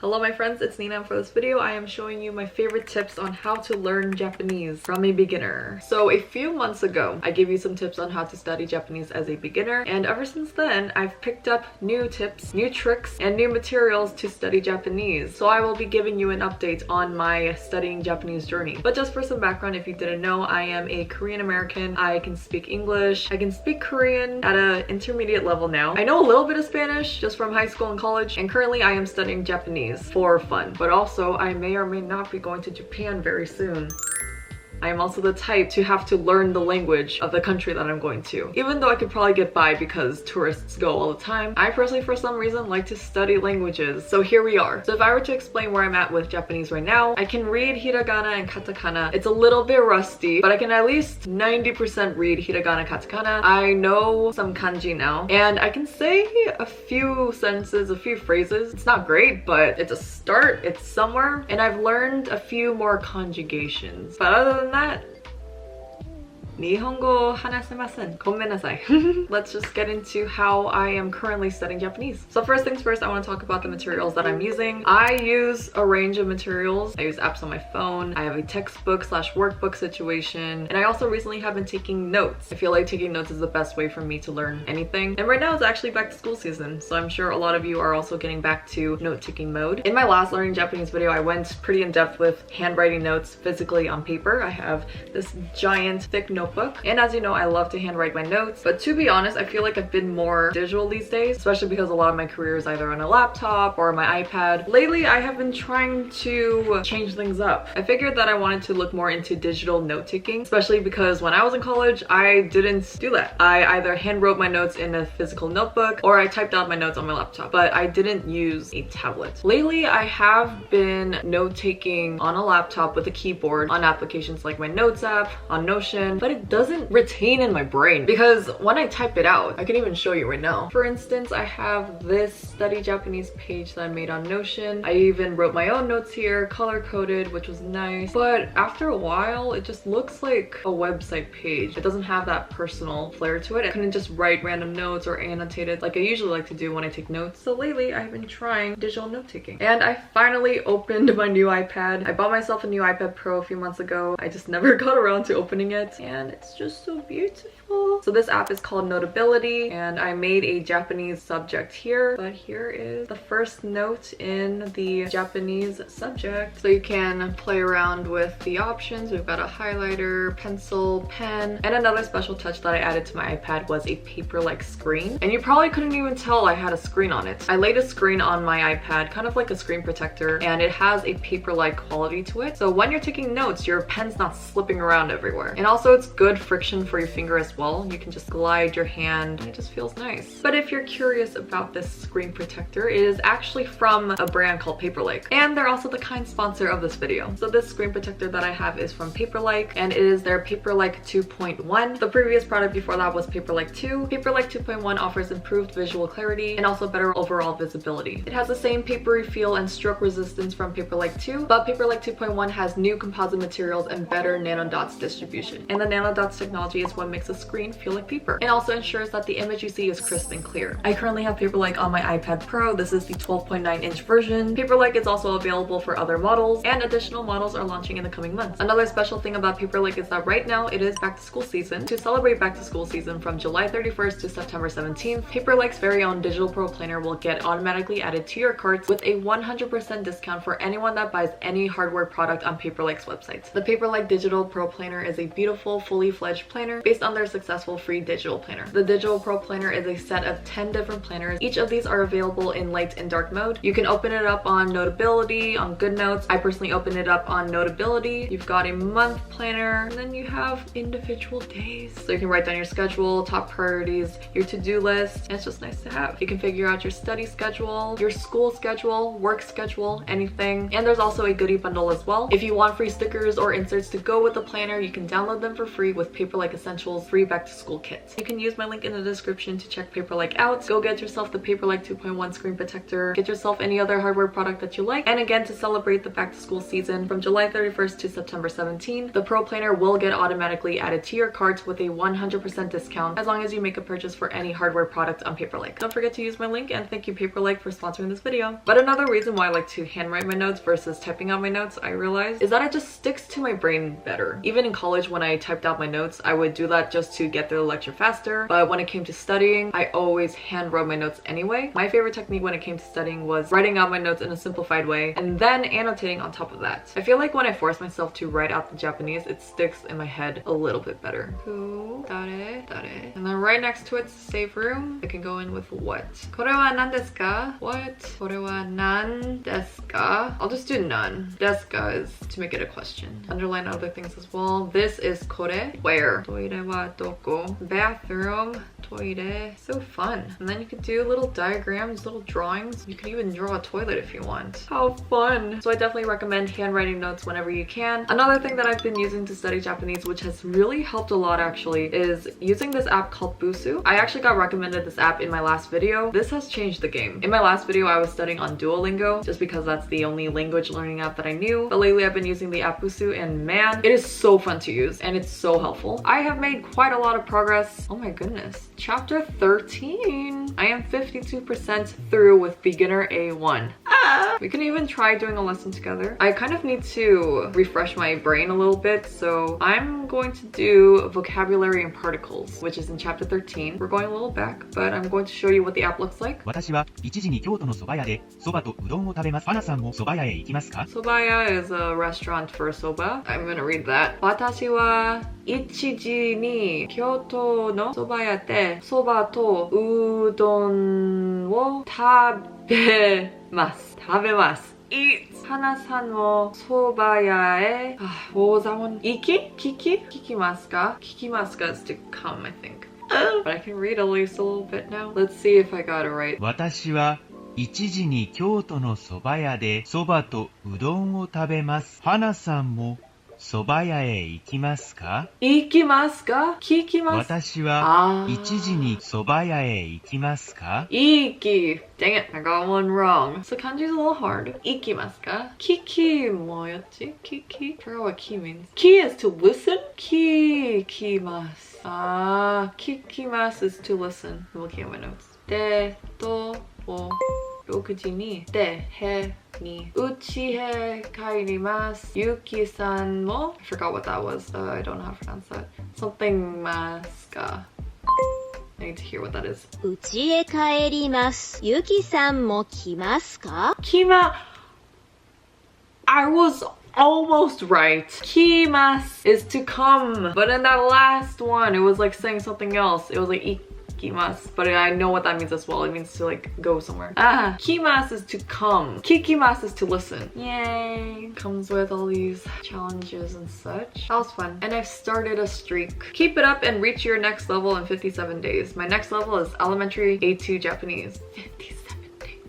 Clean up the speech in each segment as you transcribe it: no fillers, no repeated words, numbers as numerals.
Hello my friends, it's Nina. For this video I am showing you my favorite tips on how to learn Japanese from a beginner. So a few months ago I gave you some tips on how to study Japanese as a beginner, and ever since then I've picked up new tips, new tricks, and new materials to study Japanese. So I will be giving you an update on my studying Japanese journey. But just for some background, if you didn't know, I am a Korean American. I can speak English, I can speak Korean at an intermediate level now. I know a little bit of Spanish just from high school and college, and currently I am studying Japanese for fun, but also I may or may not be going to Japan very soon. I am also the type to have to learn the language of the country that I'm going to. Even though I could probably get by because tourists go all the time, I personally for some reason like to study languages. So here we are. So if I were to explain where I'm at with Japanese right now, I can read hiragana and katakana. It's a little bit rusty, but I can at least 90% read hiragana, katakana. I know some kanji now, and I can say a few sentences, a few phrases. It's not great, but it's a start, it's somewhere, and I've learned a few more conjugations. But other than that, Nihongo hanasemasen. Gomenasai. Let's just get into how I am currently studying Japanese. So first things first, I want to talk about the materials that I'm using. I use a range of materials. I use apps on my phone. I have a textbook slash workbook situation. And I also recently have been taking notes. I feel like taking notes is the best way for me to learn anything. And right now it's actually back to school season. So I'm sure a lot of you are also getting back to note-taking mode. In my last learning Japanese video, I went pretty in depth with handwriting notes physically on paper. I have this giant thick notebook. And as you know, I love to handwrite my notes, but to be honest, I feel like I've been more digital these days, especially because a lot of my career is either on a laptop or my iPad. Lately, I have been trying to change things up. I figured that I wanted to look more into digital note-taking, especially because when I was in college, I didn't do that. I either handwrote my notes in a physical notebook or I typed out my notes on my laptop, but I didn't use a tablet. Lately, I have been note-taking on a laptop with a keyboard on applications like my Notes app, on Notion, but it doesn't retain in my brain because when I type it out, I can even show you right now. For instance, I have this study Japanese page that I made on Notion. I even wrote my own notes here, color-coded, which was nice. But after a while, it just looks like a website page. It doesn't have that personal flair to it. I couldn't just write random notes or annotate it like I usually like to do when I take notes. So lately, I've been trying digital note-taking. And I finally opened my new iPad. I bought myself a new iPad Pro a few months ago. I just never got around to opening it, and it's just so beautiful. So this app is called Notability, and I made a Japanese subject here, but here is the first note in the Japanese subject. So you can play around with the options. We've got a highlighter, pencil, pen, and another special touch that I added to my iPad was a paper-like screen. And you probably couldn't even tell I had a screen on it. I laid a screen on my iPad, kind of like a screen protector, and it has a paper-like quality to it. So when you're taking notes, your pen's not slipping around everywhere. And also it's good friction for your finger as well. You can just glide your hand and it just feels nice. But if you're curious about this screen protector, it is actually from a brand called Paperlike, and they're also the kind sponsor of this video. So this screen protector that I have is from Paperlike, and it is their Paperlike 2.1. The previous product before that was Paperlike 2. Paperlike 2.1 offers improved visual clarity and also better overall visibility. It has the same papery feel and stroke resistance from Paperlike 2, but Paperlike 2.1 has new composite materials and better nanodots distribution. And the nanodots technology is what makes a screen feel like paper, and also ensures that the image you see is crisp and clear. I currently have Paperlike on my iPad Pro. This is the 12.9-inch version. Paperlike is also available for other models, and additional models are launching in the coming months. Another special thing about Paperlike is that right now it is back to school season. To celebrate back to school season from July 31st to September 17th, Paperlike's very own digital pro planner will get automatically added to your carts with a 100% discount for anyone that buys any hardware product on Paperlike's website. The Paperlike Digital Pro Planner is a beautiful, fully fledged planner based on their successful free digital planner. The Digital Pro Planner is a set of 10 different planners. Each of these are available in light and dark mode. You can open it up on Notability, on GoodNotes. I personally opened it up on Notability. You've got a month planner, and then you have individual days. So you can write down your schedule, top priorities, your to-do list, and it's just nice to have. You can figure out your study schedule, your school schedule, work schedule, anything. And there's also a goodie bundle as well. If you want free stickers or inserts to go with the planner, you can download them for free free with paperlike essentials, free back to school kits. You can use my link in the description to check paperlike out. Go get yourself the paperlike 2.1 screen protector, get yourself any other hardware product that you like. And again, to celebrate the back to school season from July 31st to September 17th, the Pro Planner will get automatically added to your carts with a 100% discount as long as you make a purchase for any hardware product on paperlike. Don't forget to use my link, and thank you paperlike for sponsoring this video. But another reason why I like to handwrite my notes versus typing out my notes, I realized, is that it just sticks to my brain better. Even in college, when I typed out my notes, I would do that just to get through the lecture faster. But when it came to studying, I always handwrote my notes anyway. My favorite technique when it came to studying was writing out my notes in a simplified way and then annotating on top of that. I feel like when I force myself to write out the Japanese, it sticks in my head a little bit better. Dare. And then right next to it's save room. I can go in with what? これは何ですか? What? これは何ですか? I'll just do none. ですか is to make it a question. Underline other things as well. This is これ. Where? トイレはどこ? Bathroom. トイレ. So fun. And then you can do little diagrams, little drawings. You can even draw a toilet if you want. How fun. So I definitely recommend handwriting notes whenever you can. Another thing that I've been using to study Japanese, which has really helped a lot actually, is using this app called Busu. I actually got recommended this app in my last video. This has changed the game. In my last video, I was studying on Duolingo just because that's the only language learning app that I knew. But lately I've been using the app Busu, and man, it is so fun to use and it's so helpful. I have made quite a lot of progress. Oh my goodness. Chapter 13. I am 52% through with beginner A1. We can even try doing a lesson together. I kind of need to refresh my brain a little bit, so I'm going to do vocabulary and particles, which is in chapter 13. We're going a little back, but I'm going to show you what the app looks like. 私は1時に京都の蕎麦屋で蕎麦とうどんを食べます。花さんも蕎麦屋へ行きますか? Sobaya is a restaurant for soba. I'm gonna read that. 私は1時に京都の蕎麦屋で蕎麦とうどんを食べます。Eat. 花さんも蕎麦屋へ大沢行きますか? 聞きますか is to come, I think. But I can read at least a little bit now. Let's see if I got it right. 私は1時に京都の蕎麦屋で蕎麦とうどんを食べます。花さんも蕎麦屋へ行きますか? 行きますか? 聞きます。私は1時に蕎麦屋へ行きますか? 行き. Dang it, I got one wrong. So kanji's a little hard. 行きますか? 聞きもやち? 聞き? I forgot what ki means. Ki is to listen. 聞きます.聞きます is to listen. I'm looking at my notes. でとを6時にでへにうちへ帰ります。ゆきさんも I forgot what that was. I don't know how to pronounce that. Something ますか? I need to hear what that is. うちへ帰ります。ゆきさんも来ますか? I was almost right. Kimasu is to come. But in that last one, it was like saying something else. It was like ikimasu. But I know what that means as well. It means to like go somewhere. Kimasu is to come. Kikimasu is to listen. Yay. Comes with all these challenges and such. That was fun. And I've started a streak. Keep it up and reach your next level in 57 days. My next level is elementary A2 Japanese. 57.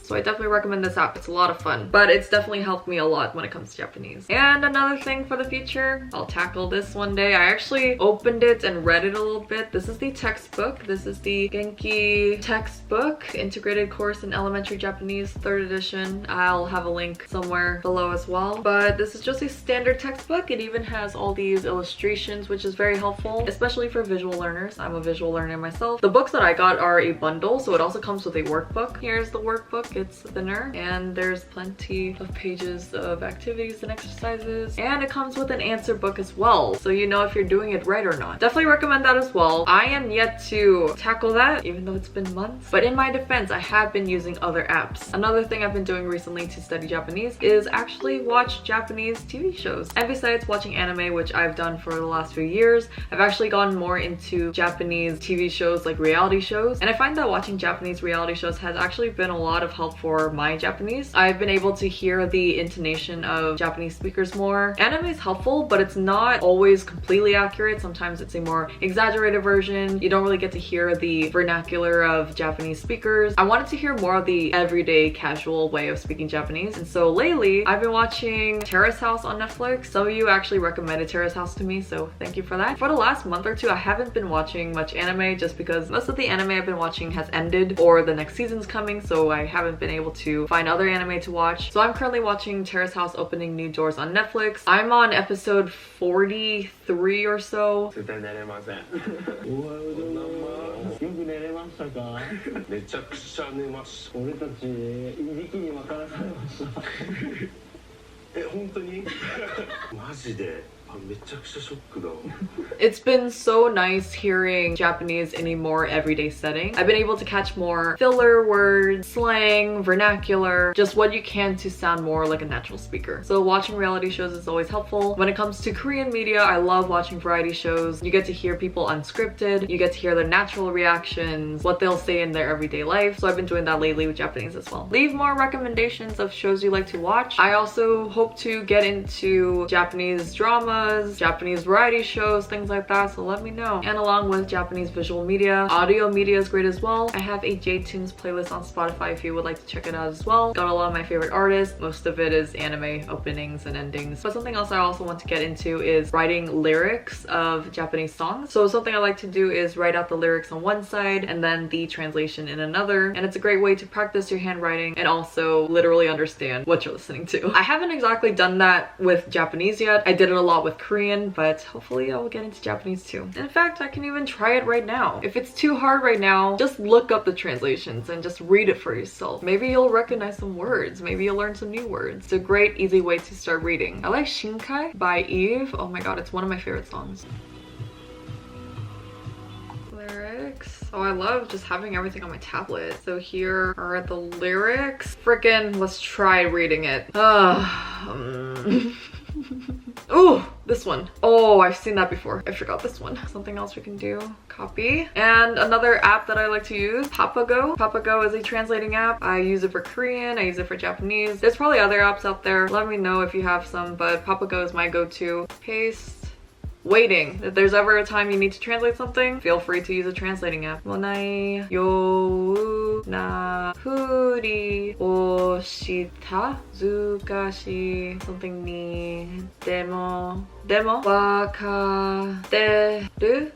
So I definitely recommend this app. It's a lot of fun, but it's definitely helped me a lot when it comes to Japanese. And another thing for the future, I'll tackle this one day. I actually opened it and read it a little bit. This is the textbook. This is the Genki textbook, integrated course in elementary Japanese, 3rd edition. I'll have a link somewhere below as well. But this is just a standard textbook. It even has all these illustrations, which is very helpful, especially for visual learners. I'm a visual learner myself. The books that I got are a bundle, so it also comes with a workbook. Here's the workbook. It's thinner and there's plenty of pages of activities and exercises, and it comes with an answer book as well, so you know if you're doing it right or not. Definitely recommend that as well. I am yet to tackle that, even though it's been months, but in my defense, I have been using other apps. Another thing I've been doing recently to study Japanese is actually watch Japanese TV shows. And besides watching anime, which I've done for the last few years, I've actually gone more into Japanese TV shows like reality shows, and I find that watching Japanese reality shows has actually been a lot of help help for my Japanese. I've been able to hear the intonation of Japanese speakers more. Anime is helpful, but it's not always completely accurate. Sometimes it's a more exaggerated version. You don't really get to hear the vernacular of Japanese speakers. I wanted to hear more of the everyday casual way of speaking Japanese, and so lately I've been watching Terrace House on Netflix. Some of you actually recommended Terrace House to me, so thank you for that. For the last month or two, I haven't been watching much anime just because most of the anime I've been watching has ended or the next season's coming, so I haven't been able to find other anime to watch. So I'm currently watching Terrace House Opening New Doors on Netflix. I'm on episode 43 or so. よく寝れましたか？めちゃくちゃ寝ます。俺たちいびきに分からされました。本当に？マジで？ It's been so nice hearing Japanese in a more everyday setting. I've been able to catch more filler words, slang, vernacular, just what you can to sound more like a natural speaker. So watching reality shows is always helpful. When it comes to Korean media, I love watching variety shows. You get to hear people unscripted, you get to hear their natural reactions, what they'll say in their everyday life. So I've been doing that lately with Japanese as well. Leave more recommendations of shows you like to watch. I also hope to get into Japanese drama, Japanese variety shows, things like that, so let me know. And along with Japanese visual media, audio media is great as well. I have a J-Tunes playlist on Spotify if you would like to check it out as well. Got a lot of my favorite artists. Most of it is anime openings and endings. But something else I also want to get into is writing lyrics of Japanese songs. So something I like to do is write out the lyrics on one side and then the translation in another. And it's a great way to practice your handwriting and also literally understand what you're listening to. I haven't exactly done that with Japanese yet. I did it a lot with Korean, but hopefully I will get into Japanese too. In fact, I can even try it right now. If it's too hard right now, just look up the translations and just read it for yourself. Maybe you'll recognize some words. Maybe you'll learn some new words. It's a great, easy way to start reading. I like Shinkai by Eve. Oh my god, it's one of my favorite songs. Lyrics. Oh, I love just having everything on my tablet. So here are the lyrics. Frickin', let's try reading it. Oh, this one. Oh, I've seen that before. I forgot this one. Something else we can do. Copy. And another app that I like to use, Papago. Papago is a translating app. I use it for Korean. I use it for Japanese. There's probably other apps out there. Let me know if you have some, but Papago is my go-to. Paste. Waiting. If there's ever a time you need to translate something, feel free to use a translating app. Monai you na furi o shita zukashi something ni demo wakateru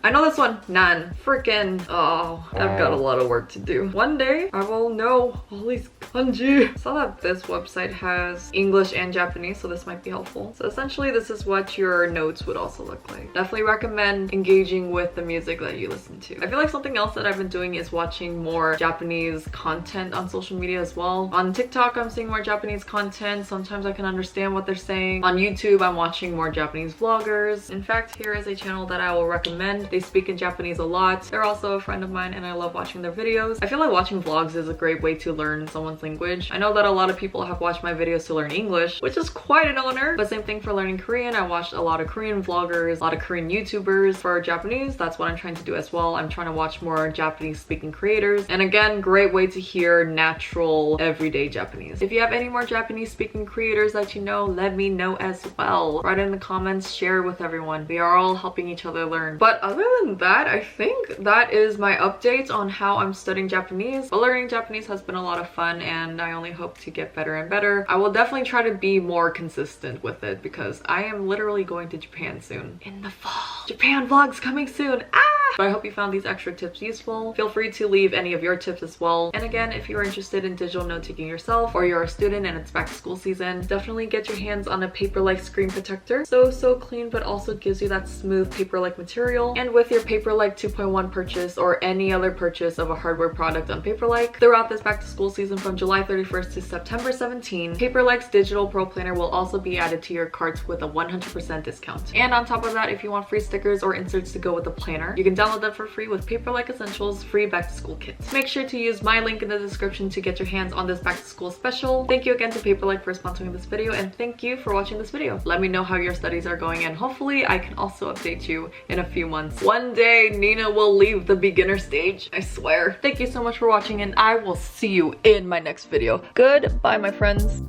I know this one. Nan. Freaking. Oh, I've got a lot of work to do. One day I will know all these kanji. I saw that this website has English and Japanese, so this might be helpful. So essentially this is what your notes would also look like. Definitely recommend engaging with the music that you listen to. I feel like something else that I've been doing is watching more Japanese content on social media as well. On TikTok, I'm seeing more Japanese content. Sometimes I can understand what they're saying. On YouTube, I'm watching more Japanese vloggers. In fact, here is a channel that I will recommend. They speak in Japanese a lot. They're also a friend of mine and I love watching their videos. I feel like watching vlogs is a great way to learn someone's language. I know that a lot of people have watched my videos to learn English, which is quite an honor, but same thing for learning Korean. I watched a lot of Korean vloggers, a lot of Korean YouTubers. For Japanese, that's what I'm trying to do as well. I'm trying to watch more Japanese speaking creators. And again, great way to hear natural, everyday Japanese. If you have any more Japanese speaking creators that you know, let me know as well. Write in the comments, share with everyone. We are all helping each other learn. But other than that, I think that is my update on how I'm studying Japanese. But learning Japanese has been a lot of fun and I only hope to get better and better. I will definitely try to be more consistent with it because I am literally going to Japan soon. In the fall. Japan vlogs coming soon. Ah! But I hope you found these extra tips useful. Feel free to leave any of your tips as well. And again, if you're interested in digital note-taking yourself or you're a student and it's back to school season, definitely get your hands on a paperlike screen protector. So clean, but also gives you that smooth paperlike material. And with your paperlike 2.1 purchase or any other purchase of a hardware product on paperlike throughout this back to school season from July 31st to September 17, Paperlike's digital pro planner will also be added to your carts with a 100% discount. And on top of that, if you want free stickers or inserts to go with the planner, you can can download them for free with Paperlike Essentials free back to school kits. Make sure to use my link in the description to get your hands on this back to school special. Thank you again to Paperlike for sponsoring this video, and thank you for watching this video. Let me know how your studies are going, and hopefully I can also update you in a few months. One day Nina will leave the beginner stage, I swear. Thank you so much for watching, and I will see you in my next video. Goodbye, my friends.